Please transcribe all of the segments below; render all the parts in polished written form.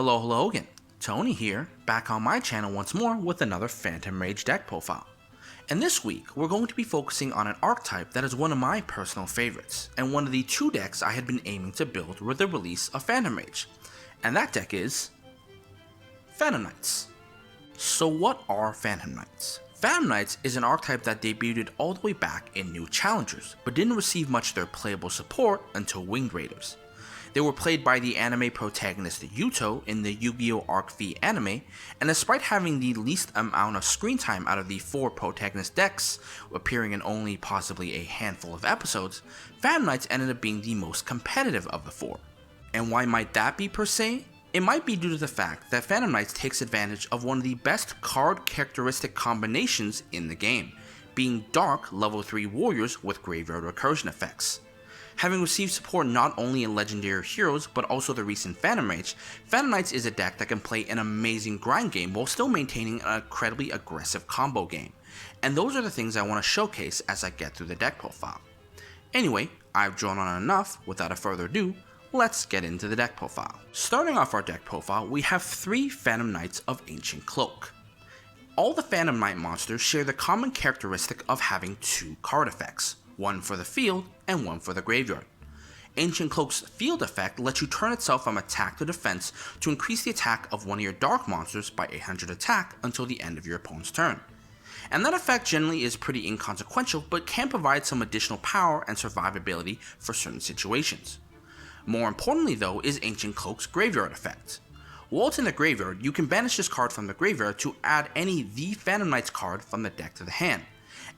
Hello again. Tony here, back on my channel once more with another Phantom Rage deck profile. And this week, we're going to be focusing on an archetype that is one of my personal favorites, and one of the two decks I had been aiming to build with the release of Phantom Rage. And that deck is Phantom Knights. So what are Phantom Knights? Phantom Knights is an archetype that debuted all the way back in New Challengers, but didn't receive much of their playable support until Winged Raiders. They were played by the anime protagonist Yuto in the Yu-Gi-Oh! Arc V anime, and despite having the least amount of screen time out of the 4 protagonist decks, appearing in only possibly a handful of episodes, Phantom Knights ended up being the most competitive of the 4. And why might that be per se? It might be due to the fact that Phantom Knights takes advantage of one of the best card characteristic combinations in the game, being Dark level 3 warriors with graveyard recursion effects. Having received support not only in Legendary Heroes, but also the recent Phantom Rage, Phantom Knights is a deck that can play an amazing grind game while still maintaining an incredibly aggressive combo game. And those are the things I want to showcase as I get through the deck profile. Anyway, I've drawn on enough. Without a further ado, let's get into the deck profile. Starting off our deck profile, we have 3 Phantom Knights of Ancient Cloak. All the Phantom Knight monsters share the common characteristic of having 2 card effects, one for the field and one for the graveyard. Ancient Cloak's field effect lets you turn itself from attack to defense to increase the attack of one of your dark monsters by 800 attack until the end of your opponent's turn. And that effect generally is pretty inconsequential, but can provide some additional power and survivability for certain situations. More importantly though is Ancient Cloak's graveyard effect. While it's in the graveyard, you can banish this card from the graveyard to add any The Phantom Knights card from the deck to the hand.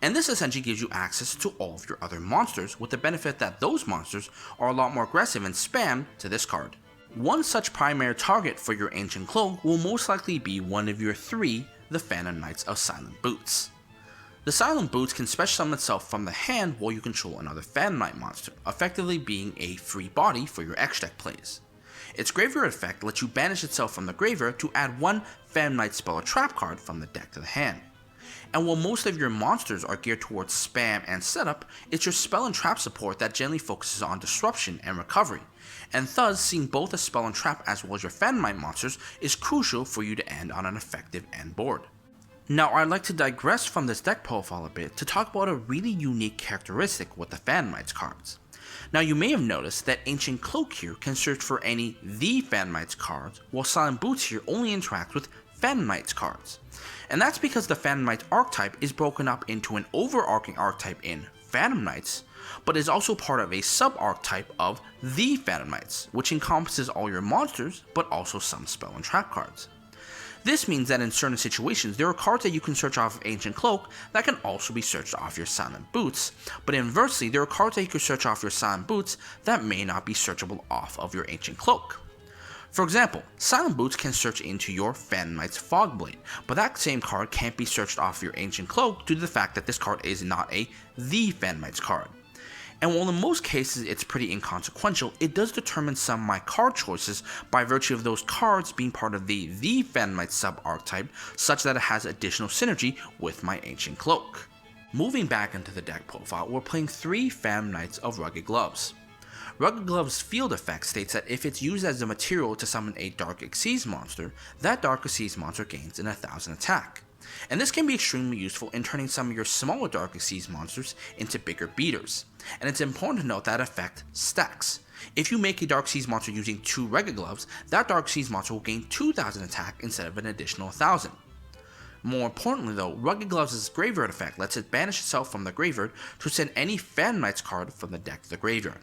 And this essentially gives you access to all of your other monsters, with the benefit that those monsters are a lot more aggressive and spam to this card. One such primary target for your Ancient Cloak will most likely be one of your 3 The Phantom Knights of Silent Boots. The Silent Boots can special summon itself from the hand while you control another Phantom Knight monster, effectively being a free body for your X deck plays. Its graveyard effect lets you banish itself from the graveyard to add 1 Phantom Knight spell or trap card from the deck to the hand. And while most of your monsters are geared towards spam and setup, it's your spell and trap support that generally focuses on disruption and recovery, and thus seeing both a spell and trap as well as your Phantom Knight monsters is crucial for you to end on an effective end board. Now I'd like to digress from this deck profile a bit to talk about a really unique characteristic with the Phantom Knights cards. Now you may have noticed that Ancient Cloak here can search for any The Phantom Knights cards, while Silent Boots here only interacts with Phantom Knights cards. And that's because the Phantom Knight archetype is broken up into an overarching archetype in Phantom Knights, but is also part of a sub-archetype of The Phantom Knights, which encompasses all your monsters, but also some spell and trap cards. This means that in certain situations, there are cards that you can search off of Ancient Cloak that can also be searched off your Silent Boots, but inversely, there are cards that you can search off your Silent Boots that may not be searchable off of your Ancient Cloak. For example, Silent Boots can search into your Phantom Knight's Fogblade, but that same card can't be searched off your Ancient Cloak due to the fact that this card is not a The Phantom Knights card. And while in most cases it's pretty inconsequential, it does determine some of my card choices by virtue of those cards being part of the Phantom Knights sub-archetype, such that it has additional synergy with my Ancient Cloak. Moving back into the deck profile, we're playing 3 Phantom Knights of Rugged Gloves. Rugged Gloves' field effect states that if it's used as a material to summon a Dark Xyz monster, that Dark Xyz monster gains an 1000 attack. And this can be extremely useful in turning some of your smaller Dark Xyz monsters into bigger beaters. And it's important to note that effect stacks. If you make a Dark Xyz monster using 2 Rugged Gloves, that Dark Xyz monster will gain 2000 attack instead of an additional 1000. More importantly though, Rugged Gloves' graveyard effect lets it banish itself from the graveyard to send any Phantom Knights card from the deck to the graveyard.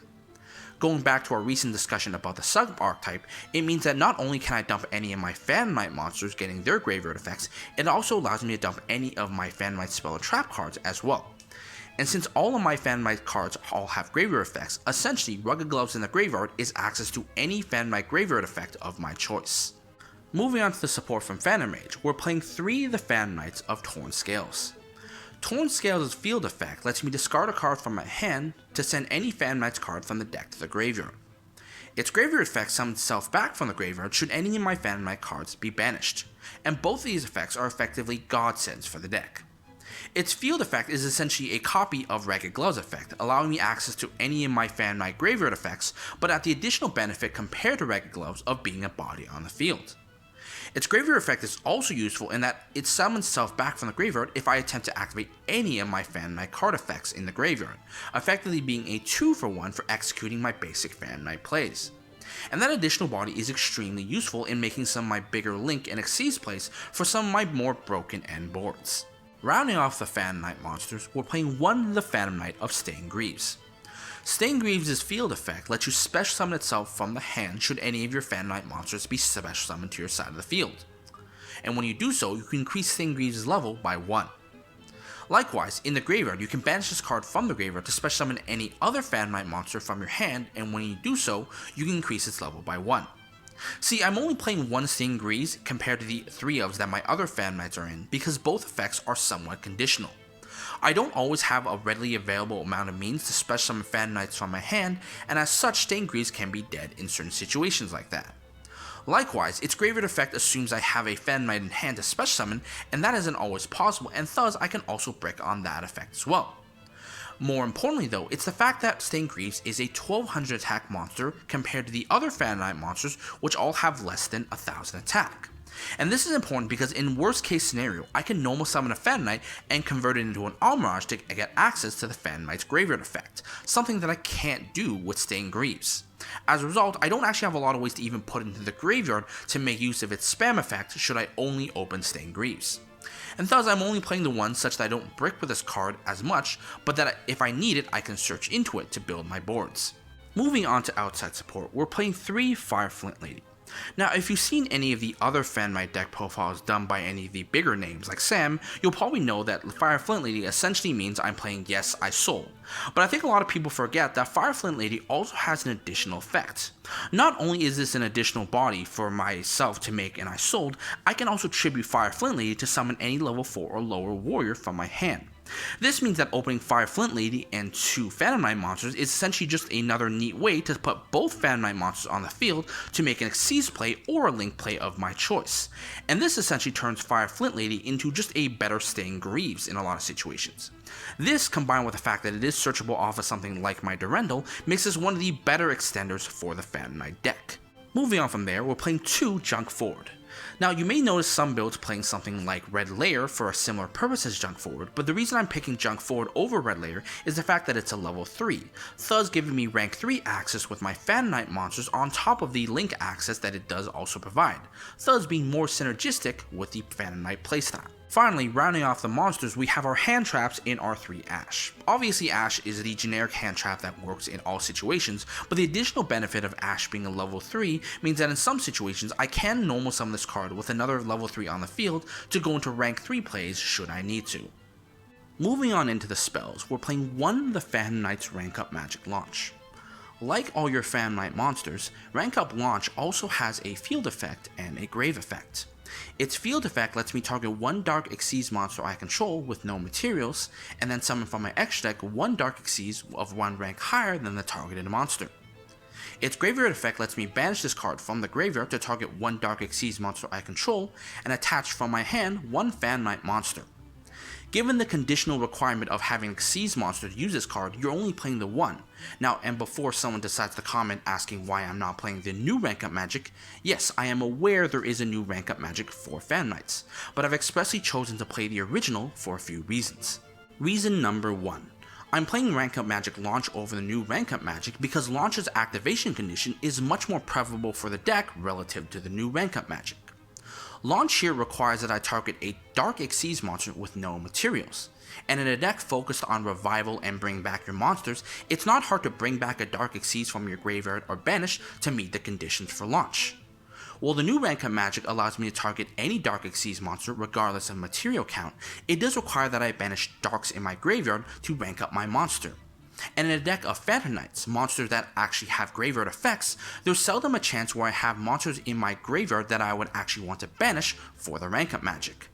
Going back to our recent discussion about the sub-archetype, it means that not only can I dump any of my Phantom Knight monsters getting their graveyard effects, it also allows me to dump any of my Phantom Knight spell or trap cards as well. And since all of my Phantom Knight cards all have graveyard effects, essentially Rugged Gloves in the graveyard is access to any Phantom Knight graveyard effect of my choice. Moving on to the support from Phantom Rage, we're playing 3 of the Phantom Knights of Torn Scales. Torn Scales' field effect lets me discard a card from my hand to send any Phantom Knights card from the deck to the graveyard. Its graveyard effect summons itself back from the graveyard should any of my Phantom Knight cards be banished, and both of these effects are effectively godsends for the deck. Its field effect is essentially a copy of Ragged Gloves effect, allowing me access to any of my Phantom Knight graveyard effects, but at the additional benefit compared to Ragged Gloves of being a body on the field. Its graveyard effect is also useful in that it summons itself back from the graveyard if I attempt to activate any of my Phantom Knight card effects in the graveyard, effectively being a 2-for-1 for executing my basic Phantom Knight plays. And that additional body is extremely useful in making some of my bigger Link and Xyz plays for some of my more broken end boards. Rounding off the Phantom Knight monsters, we're playing the Phantom Knight of Stained Greaves. Stained Greaves' field effect lets you special summon itself from the hand should any of your Phantom Knight monsters be special summoned to your side of the field. And when you do so, you can increase Stained Greaves' level by 1. Likewise, in the graveyard, you can banish this card from the graveyard to special summon any other Phantom Knight monster from your hand, and when you do so, you can increase its level by 1. See, I'm only playing 1 Stained Greaves compared to the 3 ofs that my other Phantom Knights are in, because both effects are somewhat conditional. I don't always have a readily available amount of means to special summon Phantom Knights from my hand, and as such, Stained Greaves can be dead in certain situations like that. Likewise, its graveyard effect assumes I have a Phantom Knight in hand to special summon, and that isn't always possible, and thus I can also brick on that effect as well. More importantly though, it's the fact that Stained Greaves is a 1200 attack monster compared to the other Phantom Knight monsters which all have less than 1000 attack. And this is important because in worst case scenario, I can normal summon a Phantom Knight and convert it into an Almirage to get access to the Phantom Knight's graveyard effect, something that I can't do with Stained Greaves. As a result, I don't actually have a lot of ways to even put it into the graveyard to make use of its spam effect should I only open Stained Greaves. And thus I'm only playing the one such that I don't brick with this card as much, but that if I need it, I can search into it to build my boards. Moving on to outside support, we're playing 3 Fire Flint Lady. Now, if you've seen any of the other Phantom Knight deck profiles done by any of the bigger names like Sam, you'll probably know that Fire Flint Lady essentially means I'm playing Yes, I Soul. But I think a lot of people forget that Fire Flint Lady also has an additional effect. Not only is this an additional body for myself to make an I Sold, I can also tribute Fire Flint Lady to summon any level 4 or lower warrior from my hand. This means that opening Fire Flint Lady and 2 Phantom Knight monsters is essentially just another neat way to put both Phantom Knight monsters on the field to make an Xyz play or a Link play of my choice. And this essentially turns Fire Flint Lady into just a better Stained Greaves in a lot of situations. This, combined with the fact that it is searchable off of something like my Durendal, makes this one of the better extenders for the Phantom Knight deck. Moving on from there, we're playing 2 Junk Forward. Now, you may notice some builds playing something like Red Layer for a similar purpose as Junk Forward, but the reason I'm picking Junk Forward over Red Layer is the fact that it's a level 3, thus giving me rank 3 access with my Phantom Knight monsters on top of the Link access that it does also provide, thus being more synergistic with the Phantom Knight playstyle. Finally, rounding off the monsters, we have our hand traps in R3 Ash. Obviously, Ash is the generic hand trap that works in all situations, but the additional benefit of Ash being a level 3 means that in some situations I can normal summon this card with another level 3 on the field to go into rank 3 plays should I need to. Moving on into the spells, we're playing the Phantom Knight's Rank Up Magic Launch. Like all your Phantom Knight monsters, Rank Up Launch also has a field effect and a grave effect. Its field effect lets me target 1 Dark Xyz monster I control with no materials, and then summon from my extra deck 1 Dark Xyz of 1 rank higher than the targeted monster. Its graveyard effect lets me banish this card from the graveyard to target 1 Dark Xyz monster I control, and attach from my hand 1 Phantom Knight monster. Given the conditional requirement of having Xyz monster to use this card, you're only playing the 1. Now, and before someone decides to comment asking why I'm not playing the new rank up magic, yes, I am aware there is a new rank up magic for Phantom Knights, but I've expressly chosen to play the original for a few reasons. Reason number 1. I'm playing Rank Up Magic Launch over the new Rank Up Magic because Launch's activation condition is much more preferable for the deck relative to the new Rank Up Magic. Launch here requires that I target a Dark Xyz monster with no materials, and in a deck focused on revival and bring back your monsters, it's not hard to bring back a Dark Xyz from your graveyard or banish to meet the conditions for launch. While the new Rank Up Magic allows me to target any Dark Xyz monster regardless of material count, it does require that I banish Darks in my graveyard to rank up my monster. And in a deck of Phantom Knights, monsters that actually have graveyard effects, there's seldom a chance where I have monsters in my graveyard that I would actually want to banish for the rank up magic.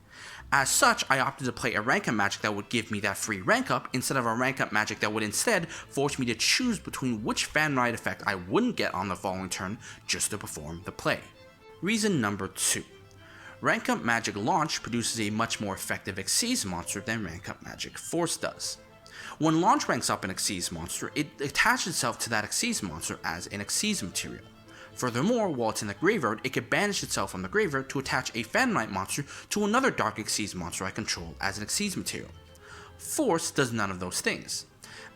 As such, I opted to play a rank up magic that would give me that free rank up instead of a rank up magic that would instead force me to choose between which Phantom Knight effect I wouldn't get on the following turn just to perform the play. Reason number 2. Rank Up Magic Launch produces a much more effective Xyz monster than Rank Up Magic Force does. When Launch ranks up an Xyz monster, it attaches itself to that Xyz monster as an Xyz material. Furthermore, while it's in the graveyard, it can banish itself from the graveyard to attach a Phantom Knight monster to another Dark Xyz monster I control as an Xyz material. Force does none of those things.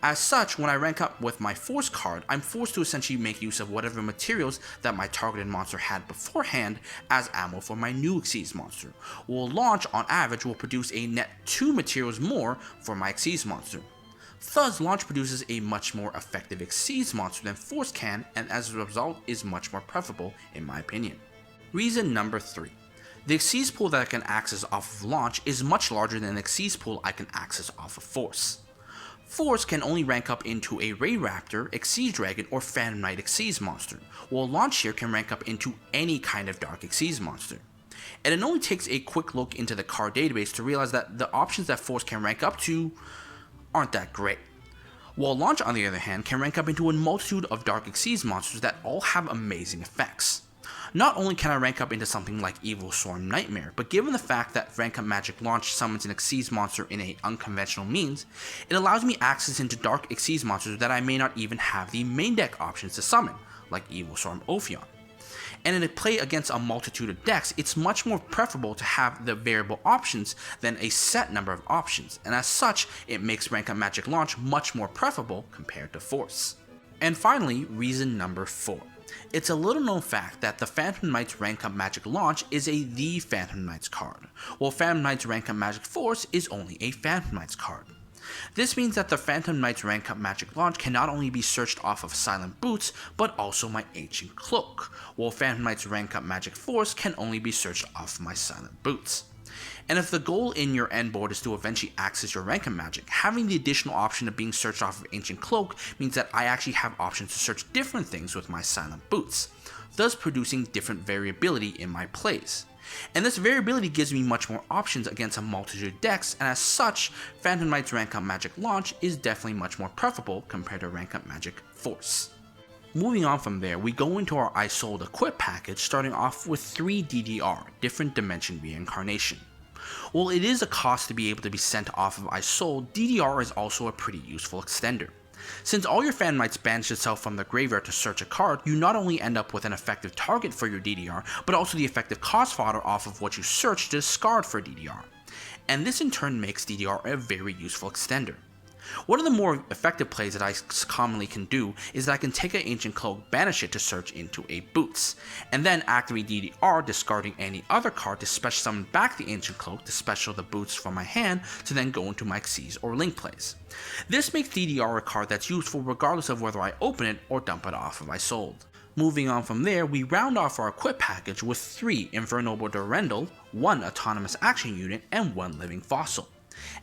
As such, when I rank up with my Force card, I'm forced to essentially make use of whatever materials that my targeted monster had beforehand as ammo for my new Xyz monster, while Launch on average will produce a net 2 materials more for my Xyz monster. Thus, Launch produces a much more effective Xyz monster than Force can, and as a result is much more preferable in my opinion. Reason number 3. The Xyz pool that I can access off of Launch is much larger than the Xyz pool I can access off of Force. Force can only rank up into a Ray Raptor, Xyz Dragon, or Phantom Knight Xyz monster, while Launch here can rank up into any kind of Dark Xyz monster. And it only takes a quick look into the card database to realize that the options that Force can rank up to aren't that great. While Launch, on the other hand, can rank up into a multitude of Dark Xyz monsters that all have amazing effects. Not only can I rank up into something like Evil Swarm Nightmare, but given the fact that Rank Up Magic Launch summons an Xyz monster in an unconventional means, it allows me access into Dark Xyz monsters that I may not even have the main deck options to summon, like Evil Swarm Ophion. And in a play against a multitude of decks, it's much more preferable to have the variable options than a set number of options, and as such, it makes Rank Up Magic Launch much more preferable compared to Force. And finally, reason number 4. It's a little known fact that the Phantom Knight's Rank Up Magic Launch is the Phantom Knights card, while Phantom Knight's Rank Up Magic Force is only a Phantom Knights card. This means that the Phantom Knight's Rank Up Magic Launch can not only be searched off of Silent Boots, but also my Ancient Cloak, while Phantom Knight's Rank Up Magic Force can only be searched off my Silent Boots. And if the goal in your end board is to eventually access your Rank Up Magic, having the additional option of being searched off of Ancient Cloak means that I actually have options to search different things with my Silent Boots, thus producing different variability in my plays. And this variability gives me much more options against a multitude of decks, and as such, Phantom Knight's Rank Up Magic Launch is definitely much more preferable compared to Rank Up Magic Force. Moving on from there, we go into our Isold Equip package, starting off with 3 DDR, Different Dimension Reincarnation. While it is a cost to be able to be sent off of Isold, DDR is also a pretty useful extender. Since all your Phantom Knights banish itself from the graveyard to search a card, you not only end up with an effective target for your DDR, but also the effective cost fodder off of what you search to discard for DDR. And this in turn makes DDR a very useful extender. One of the more effective plays that I commonly can do is that I can take an Ancient Cloak, banish it to search into a Boots, and then activate DDR, discarding any other card to special summon back the Ancient Cloak to special the Boots from my hand to then go into my Xyz or Link plays. This makes DDR a card that's useful regardless of whether I open it or dump it off of Isold. Moving on from there, we round off our equip package with 3 Infernoble Durendal, 1 Autonomous Action Unit, and 1 Living Fossil.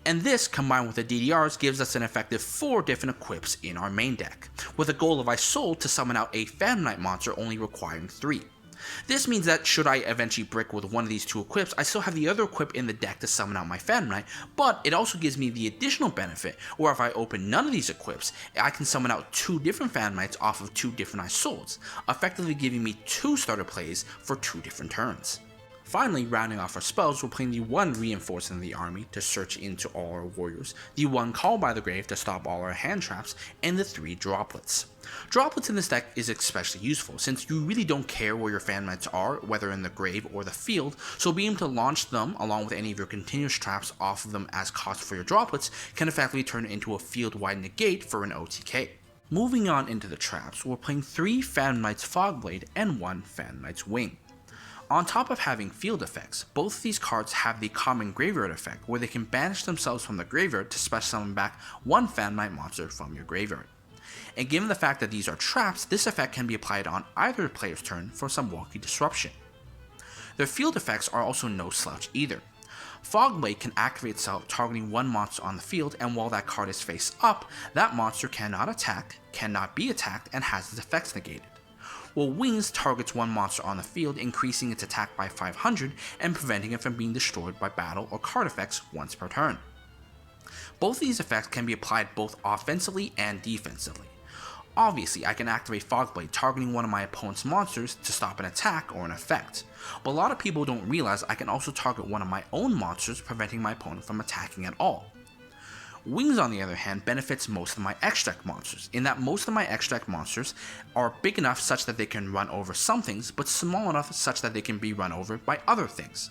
And this, combined with the DDRs, gives us an effective 4 different equips in our main deck, with a goal of Isold to summon out a Phantom Knight monster only requiring 3. This means that should I eventually brick with one of these 2 equips, I still have the other equip in the deck to summon out my Phantom Knight, but it also gives me the additional benefit where if I open none of these equips, I can summon out 2 different Phantom Knights off of 2 different Isolds, effectively giving me 2 starter plays for 2 different turns. Finally, rounding off our spells, we're playing the 1 Reinforcing the Army to search into all our warriors, the 1 Call by the Grave to stop all our hand traps, and the 3 Droplets. Droplets in this deck is especially useful, since you really don't care where your Phantom Knights are, whether in the grave or the field, so being able to launch them along with any of your continuous traps off of them as cost for your Droplets can effectively turn it into a field-wide negate for an OTK. Moving on into the traps, we're playing 3 Phantom Knights Fogblade and 1 Phantom Knights Wing. On top of having field effects, both of these cards have the common graveyard effect where they can banish themselves from the graveyard to special summon back 1 Phantom Knight monster from your graveyard. And given the fact that these are traps, this effect can be applied on either player's turn for some walkie disruption. Their field effects are also no slouch either. Fogblade can activate itself targeting 1 monster on the field, and while that card is face up, that monster cannot attack, cannot be attacked, and has its effects negated. While Wings targets 1 monster on the field, increasing its attack by 500 and preventing it from being destroyed by battle or card effects once per turn. Both of these effects can be applied both offensively and defensively. Obviously, I can activate Fog Blade targeting one of my opponent's monsters to stop an attack or an effect, but a lot of people don't realize I can also target one of my own monsters, preventing my opponent from attacking at all. Wings, on the other hand, benefits most of my extract monsters, in that most of my extract monsters are big enough such that they can run over some things, but small enough such that they can be run over by other things.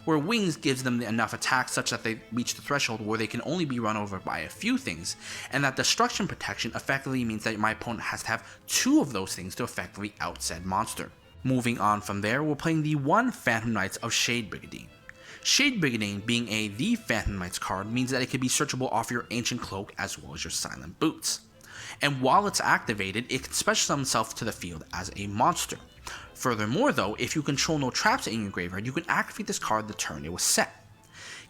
Where Wings gives them enough attack such that they reach the threshold where they can only be run over by a few things, and that Destruction Protection effectively means that my opponent has to have 2 of those things to effectively out said monster. Moving on from there, we're playing the 1 Phantom Knights of Shade Brigandine. Shade Brigandine, being the Phantom Knights card, means that it can be searchable off your Ancient Cloak as well as your Silent Boots. And while it's activated, it can special summon itself to the field as a monster. Furthermore though, if you control no traps in your graveyard, you can activate this card the turn it was set.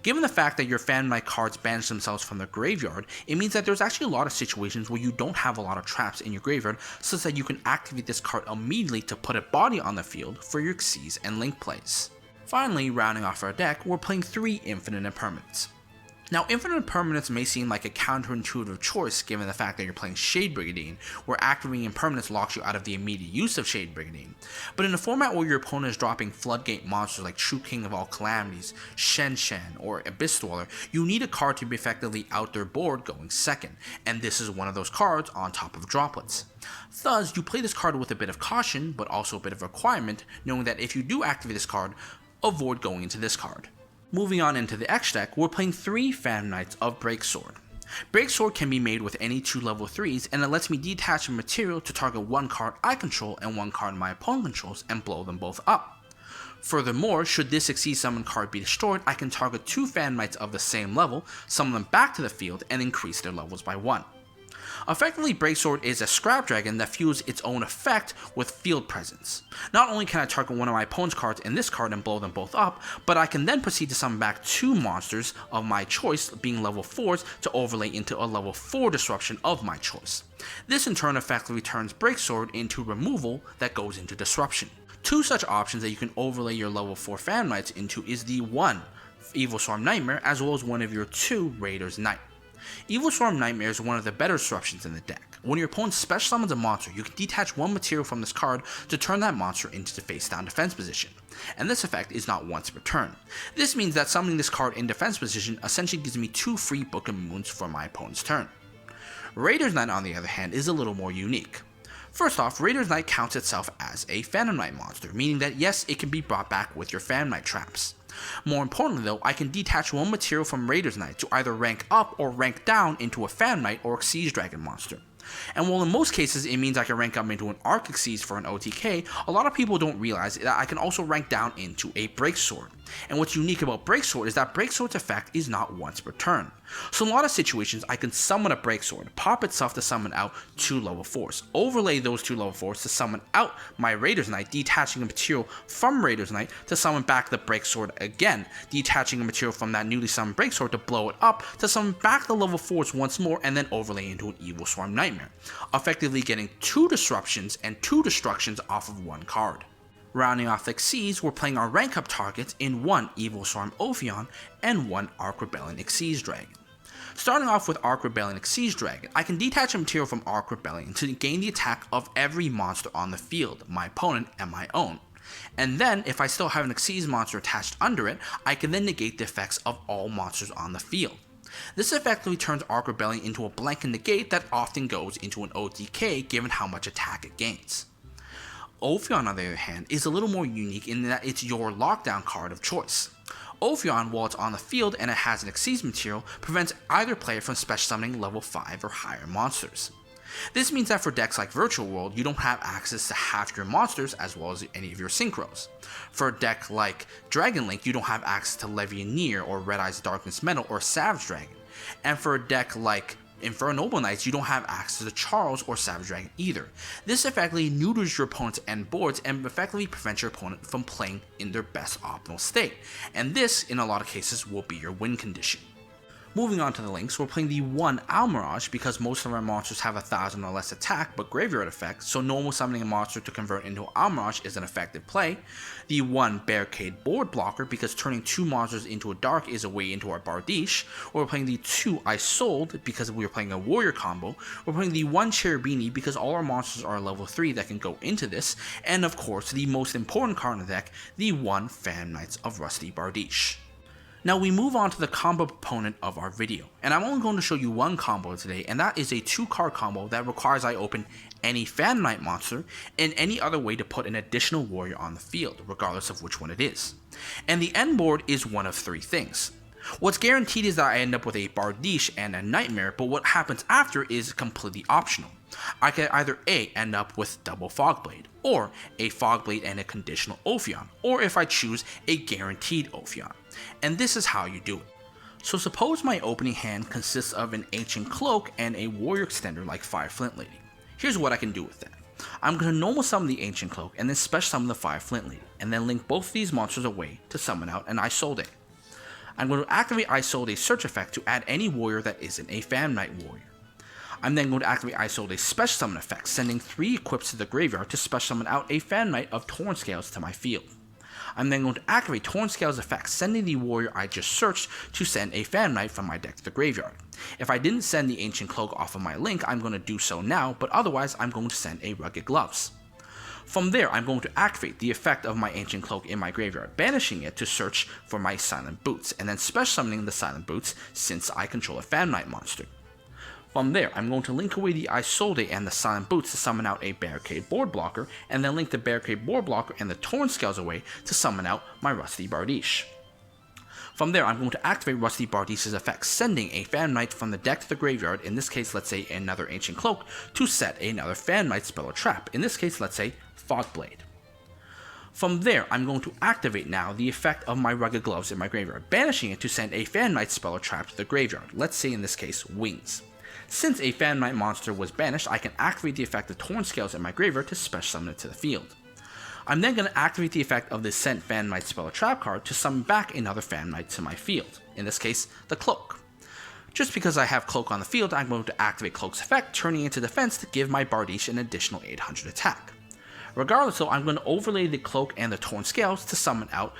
Given the fact that your Phantom Knight cards banish themselves from the graveyard, it means that there's actually a lot of situations where you don't have a lot of traps in your graveyard, such that you can activate this card immediately to put a body on the field for your Xyz and Link plays. Finally, rounding off our deck, we're playing 3 Infinite Impermanents. Now, Infinite Impermanents may seem like a counterintuitive choice given the fact that you're playing Shade Brigandine, where activating Impermanence locks you out of the immediate use of Shade Brigandine. But in a format where your opponent is dropping Floodgate monsters like True King of All Calamities, Shen Shen, or Abyss Dweller, you need a card to be effectively out their board going second, and this is one of those cards on top of Droplets. Thus, you play this card with a bit of caution, but also a bit of requirement, knowing that if you do activate this card, avoid going into this card. Moving on into the X deck, we're playing 3 Phantom Knights of Breaksword. Breaksword can be made with any 2 level 3s, and it lets me detach a material to target 1 card I control and 1 card my opponent controls and blow them both up. Furthermore, should this Xyz Summon card be destroyed, I can target 2 Phantom Knights of the same level, summon them back to the field, and increase their levels by 1. Effectively, Breaksword is a scrap dragon that fuels its own effect with field presence. Not only can I target one of my opponent's cards in this card and blow them both up, but I can then proceed to summon back 2 monsters of my choice, being level 4s, to overlay into a level 4 disruption of my choice. This in turn effectively turns Breaksword into removal that goes into disruption. 2 such options that you can overlay your level 4 Phantom Knights into is the 1 Evil Swarm Nightmare, as well as one of your 2 Raiders Knight. Evil Swarm Nightmare is one of the better disruptions in the deck. When your opponent special summons a monster, you can detach 1 material from this card to turn that monster into the face down defense position, and this effect is not once per turn. This means that summoning this card in defense position essentially gives me 2 free Book of Moons for my opponent's turn. Raiders Knight, on the other hand, is a little more unique. First off, Raiders Knight counts itself as a Phantom Knight monster, meaning that yes, it can be brought back with your Phantom Knight traps. More importantly though, I can detach 1 material from Raiders Knight to either rank up or rank down into a Phantom Knight or Xyz Dragon monster. And while in most cases it means I can rank up into an Arc Xyz for an OTK, a lot of people don't realize that I can also rank down into a Breaksword. And what's unique about Breaksword is that Breaksword's effect is not once per turn. So in a lot of situations, I can summon a Breaksword, pop itself to summon out 2 level 4s, overlay those 2 level 4s to summon out my Raiders Knight, detaching a material from Raiders Knight to summon back the Breaksword again, detaching a material from that newly summoned Breaksword to blow it up to summon back the level 4s once more, and then overlay into an Evil Swarm Nightmare, effectively getting 2 disruptions and 2 destructions off of 1 card. Rounding off the Xyz, we're playing our rank up targets in 1 Evil Swarm Ophion and 1 Arc Rebellion Xyz Dragon. Starting off with Arc Rebellion Xyz Dragon, I can detach a material from Arc Rebellion to gain the attack of every monster on the field, my opponent and my own. And then, if I still have an Xyz monster attached under it, I can then negate the effects of all monsters on the field. This effectively turns Arc Rebellion into a blanket negate that often goes into an OTK given how much attack it gains. Ophion, on the other hand, is a little more unique in that it's your lockdown card of choice. Ophion, while it's on the field and it has an Xyz material, prevents either player from special summoning level 5 or higher monsters. This means that for decks like Virtual World, you don't have access to half your monsters as well as any of your synchros. For a deck like Dragon Link, you don't have access to Levianeer or Red Eyes Darkness Metal or Savage Dragon. And for a deck like Inferno Noble Knights, you don't have access to Charles or Savage Dragon either. This effectively neuters your opponent's end boards and effectively prevents your opponent from playing in their best optimal state, and this, in a lot of cases, will be your win condition. Moving on to the links, we're playing the 1 Owl Mirage because most of our monsters have 1000 or less attack but graveyard effect, so normal summoning a monster to convert into Owl Mirage is an effective play. The 1 Barricade Board Blocker because turning 2 monsters into a dark is a way into our Bardiche. We're playing the 2 I Sold because we're playing a warrior combo. We're playing the 1 Cherubini because all our monsters are level 3 that can go into this, and of course the most important card in the deck, the 1 Phantom Knights of Rusty Bardiche. Now we move on to the combo component of our video, and I'm only going to show you one combo today, and that is a 2-card combo that requires I open any Phantom Knight monster and any other way to put an additional warrior on the field, regardless of which one it is. And the end board is one of 3 things. What's guaranteed is that I end up with a Bardiche and a Nightmare, but what happens after is completely optional. I can either A, end up with double Fogblade, or a Fogblade and a conditional Ophion, or if I choose, a guaranteed Ophion. And this is how you do it. So suppose my opening hand consists of an Ancient Cloak and a Warrior Extender like Fire Flint Lady. Here's what I can do with that. I'm going to normal summon the Ancient Cloak and then special summon the Fire Flint Lady, and then link both of these monsters away to summon out an Isolde. I'm going to activate Isolde's search effect to add any warrior that isn't a Phantom Knight warrior. I'm then going to activate Isolde's special summon effect, sending 3 equips to the graveyard to special summon out a Phantom Knight of Torn Scales to my field. I'm then going to activate Torn Scales effect, sending the warrior I just searched to send a Phantom Knight from my deck to the graveyard. If I didn't send the Ancient Cloak off of my link, I'm going to do so now, but otherwise I'm going to send a Rugged Gloves. From there, I'm going to activate the effect of my Ancient Cloak in my graveyard, banishing it to search for my Silent Boots, and then special summoning the Silent Boots since I control a Phantom Knight monster. From there, I'm going to link away the Isolde and the Silent Boots to summon out a Barricade Board Blocker, and then link the Barricade Board Blocker and the Torn Scales away to summon out my Rusty Bardiche. From there, I'm going to activate Rusty Bardiche's effect, sending a Phantom Knight from the deck to the graveyard, in this case let's say another Ancient Cloak, to set another Phantom Knight spell or trap, in this case let's say Fogblade. From there, I'm going to activate now the effect of my Rugged Gloves in my graveyard, banishing it to send a Phantom Knight spell or trap to the graveyard, let's say in this case Wings. Since a Phantom Knight monster was banished, I can activate the effect of Torn Scales in my graveyard to special summon it to the field. I'm then going to activate the effect of the sent Phantom Knight spell or trap card to summon back another Phantom Knight to my field, in this case, the Cloak. Just because I have Cloak on the field, I'm going to activate Cloak's effect, turning into defense to give my Bardiche an additional 800 attack. Regardless though, I'm going to overlay the Cloak and the Torn Scales to summon out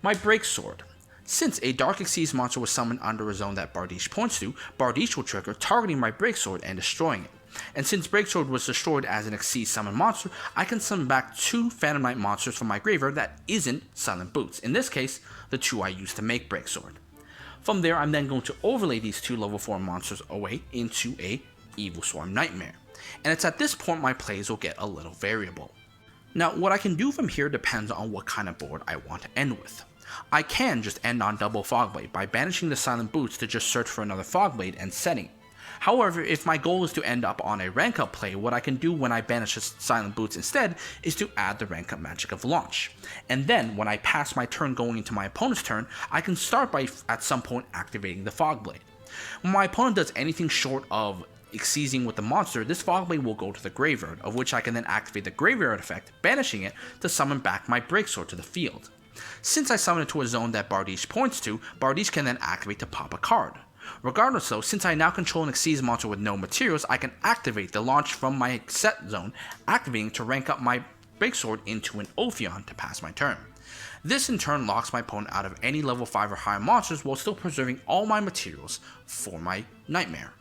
my Breaksword. Since a Dark Exceeds monster was summoned under a zone that Bardiche points to, Bardiche will trigger, targeting my Breaksword and destroying it. And since Breaksword was destroyed as an Exceed summon monster, I can summon back 2 Phantom Knight monsters from my graveyard that isn't Silent Boots, in this case, the 2 I used to make Breaksword. From there, I'm then going to overlay these 2 level 4 monsters away into a Evil Swarm Nightmare. And it's at this point my plays will get a little variable. Now, what I can do from here depends on what kind of board I want to end with. I can just end on double Fogblade by banishing the Silent Boots to just search for another Fogblade and setting it. However, if my goal is to end up on a rank up play, what I can do when I banish the Silent Boots instead is to add the rank up magic of launch. And then, when I pass my turn going into my opponent's turn, I can start by at some point activating the Fogblade. When my opponent does anything short of exceeding with the monster, this Fogblade will go to the graveyard, of which I can then activate the graveyard effect, banishing it to summon back my Breaksword to the field. Since I summon it to a zone that Bardiche points to, Bardiche can then activate to pop a card. Regardless though, since I now control an Exceeds monster with no materials, I can activate the launch from my set zone, activating to rank up my Breaksword into an Ophion to pass my turn. This in turn locks my opponent out of any level 5 or higher monsters while still preserving all my materials for my Nightmare.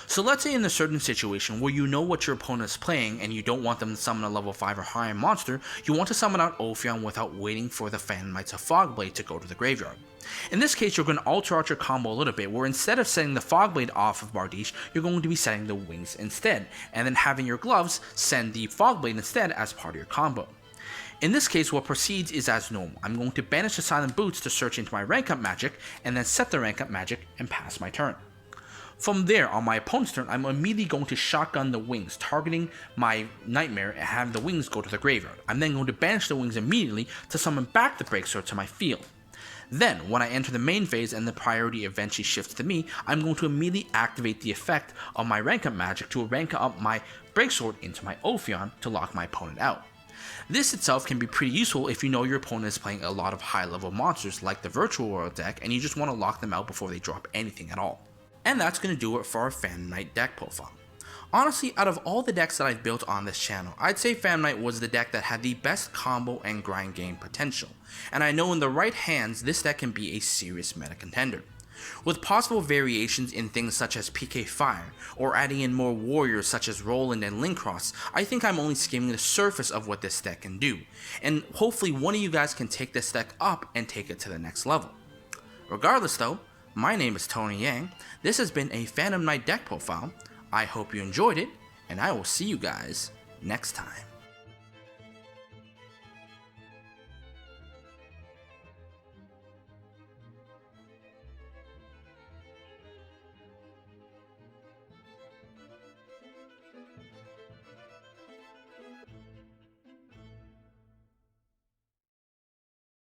So let's say in a certain situation where you know what your opponent is playing and you don't want them to summon a level 5 or higher monster, you want to summon out Ophion without waiting for the Phantom Knights of Fogblade to go to the graveyard. In this case, you're going to alter out your combo a little bit, where instead of setting the Fogblade off of Bardiche, you're going to be setting the Wings instead, and then having your gloves send the Fogblade instead as part of your combo. In this case, what proceeds is as normal. I'm going to banish the Silent Boots to search into my rank up magic, and then set the rank up magic and pass my turn. From there, on my opponent's turn, I'm immediately going to shotgun the Wings, targeting my Nightmare and have the Wings go to the graveyard. I'm then going to banish the Wings immediately to summon back the Breaksword to my field. Then, when I enter the main phase and the priority eventually shifts to me, I'm going to immediately activate the effect of my rank up magic to rank up my Breaksword into my Ophion to lock my opponent out. This itself can be pretty useful if you know your opponent is playing a lot of high level monsters like the Virtual World deck and you just want to lock them out before they drop anything at all. And that's going to do it for our Phantom Knight deck profile. Honestly, out of all the decks that I've built on this channel, I'd say Phantom Knight was the deck that had the best combo and grind game potential, and I know in the right hands this deck can be a serious meta contender. With possible variations in things such as PK Fire, or adding in more warriors such as Roland and Linkcross, I think I'm only skimming the surface of what this deck can do, and hopefully one of you guys can take this deck up and take it to the next level. Regardless though, my name is Tony Yang, this has been a Phantom Knight deck profile. I hope you enjoyed it, and I will see you guys next time.